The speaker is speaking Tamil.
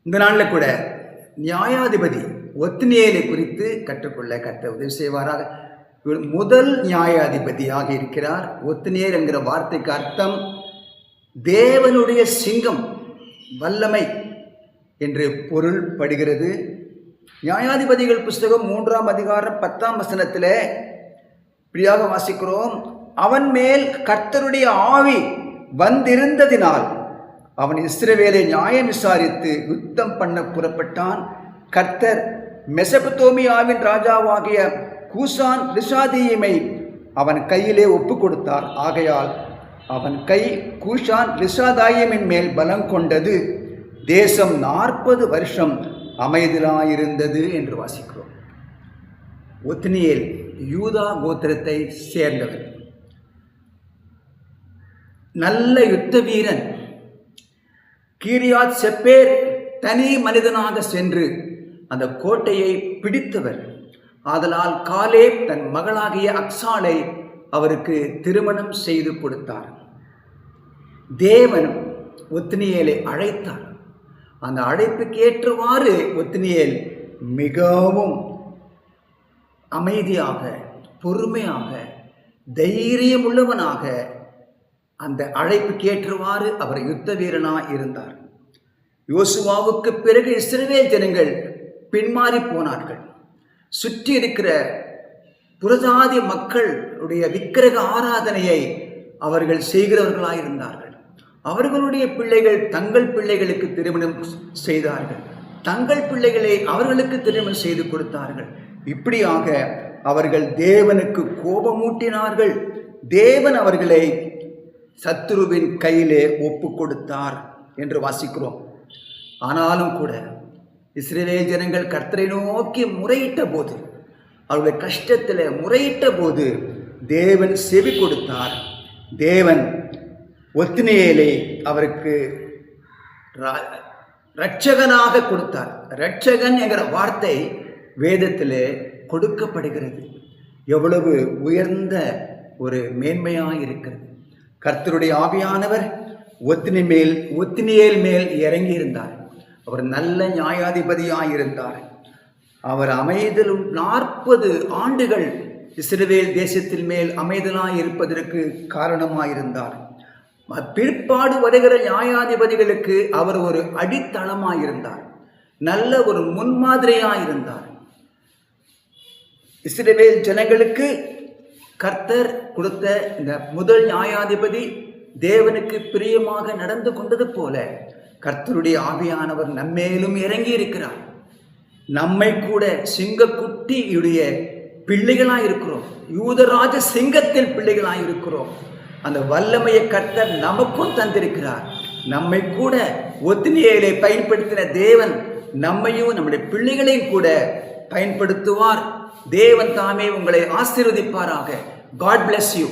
இந்த நாளில் கூட நியாயாதிபதி ஒத்னியேலை குறித்து கற்றுக்கொள்ள கர்த்தர் உதவி செய்வாராக. முதல் நியாயாதிபதியாக இருக்கிறார். ஒத்னியேல் என்கிற வார்த்தைக்கு அர்த்தம் தேவனுடைய சிங்கம், வல்லமை என்று பொருள் படுகிறது. நியாயாதிபதிகள் புஸ்தகம் 3ஆம் அதிகாரம் 10ஆம் வசனத்தில் இப்படியாக வாசிக்கிறோம். அவன் மேல் கர்த்தருடைய ஆவி வந்திருந்ததினால் அவன் இஸ்ரவேலை நியாயம் விசாரித்து யுத்தம் பண்ண புறப்பட்டான். கர்த்தர் மெசபத்தோமியாவின் ராஜாவாகிய கூசான் ரிஷாதீமை அவன் கையிலே ஒப்பு கொடுத்தார். ஆகையால் அவன் கை கூஷான் ரிஷாதாயிமின் மேல் பலம் கொண்டது. தேசம் 40 வருஷம் அமைதலாயிருந்தது என்று வாசிக்கிறோம். ஒத்னியேல் யூதா கோத்திரத்தை சேர்ந்தவர், நல்ல யுத்த வீரன். கீரியாத் செப்பேர் தனி மனிதனாக சென்று அந்த கோட்டையை பிடித்தவர். ஆதலால் காலேப் தன் மகளாகிய அக்சாலை அவருக்கு திருமணம் செய்து கொடுத்தார். தேவன் ஒத்னியேலை அழைத்தார். அந்த அழைப்புக்கு ஏற்றவாறு ஒத்னியேல் மிகவும் அமைதியாக, பொறுமையாக, தைரியம் உள்ளவனாக அந்த அழைப்புக்கு ஏற்றவாறு அவர் யுத்த வீரனாக இருந்தார். யோசுவாவுக்கு பிறகு இஸ்ரவேல் ஜனங்கள் பின்மாறி போனார்கள். சுற்றி இருக்கிற புறஜாதி மக்களுடைய விக்கிரக ஆராதனையை அவர்கள் செய்கிறவர்களாயிருந்தார்கள். அவர்களுடைய பிள்ளைகள் தங்கள் பிள்ளைகளுக்கு திருமணம் செய்தார்கள், தங்கள் பிள்ளைகளை அவர்களுக்கு திருமணம் செய்து கொடுத்தார்கள். இப்படியாக அவர்கள் தேவனுக்கு கோபமூட்டினார்கள். தேவன் அவர்களை சத்துருவின் கையிலே ஒப்பு கொடுத்தார் என்று வாசிக்கிறோம். ஆனாலும் கூட இஸ்ரவேல் ஜனங்கள் கர்த்தரை நோக்கி முறையிட்ட போது, அவருடைய கஷ்டத்தில் முறையிட்ட போது தேவன் செவி கொடுத்தார். தேவன் ஒத்னியேலை அவருக்கு இரட்சகனாக கொடுத்தார். இரட்சகன் என்கிற வார்த்தை வேதத்தில் கொடுக்கப்படுகிறது. எவ்வளவு உயர்ந்த ஒரு மேன்மையாக இருக்கிறது. கர்த்தருடைய ஆவியானவர் ஒத்னியேல் மேல் இறங்கி இருந்தார். அவர் நல்ல நியாயாதிபதியாக இருந்தார். அவர் அமைதலும் 40 ஆண்டுகள் இஸ்ரவேல் தேசத்தின் மேல் அமைதலாக இருப்பதற்கு காரணமாயிருந்தார். பிற்பாடு வருகிற நியாயாதிபதிகளுக்கு அவர் ஒரு அடித்தளமாக இருந்தார். நல்ல ஒரு முன்மாதிரியாக இருந்தார். இஸ்ரவேல் ஜனங்களுக்கு கர்த்தர் கொடுத்த இந்த முதல் நியாயாதிபதி தேவனுக்கு பிரியமாக நடந்து கொண்டது போல கர்த்தருடைய ஆவியானவர் நம்மேலும் இறங்கி இருக்கிறார். நம்மை கூட சிங்கக்குட்டியுடைய பிள்ளைகளாக இருக்கிறோம். யூதராஜ சிங்கத்தின் பிள்ளைகளாக இருக்கிறோம். அந்த வல்லமையை கர்த்தர் நமக்கும் தந்திருக்கிறார். நம்மை கூட ஒத்னியேலை பயன்படுத்தின தேவன் நம்மையும் நம்முடைய பிள்ளைகளையும் கூட பயன்படுத்துவார். தேவன் தாமே உங்களை ஆசீர்வதிப்பாராக. God bless you.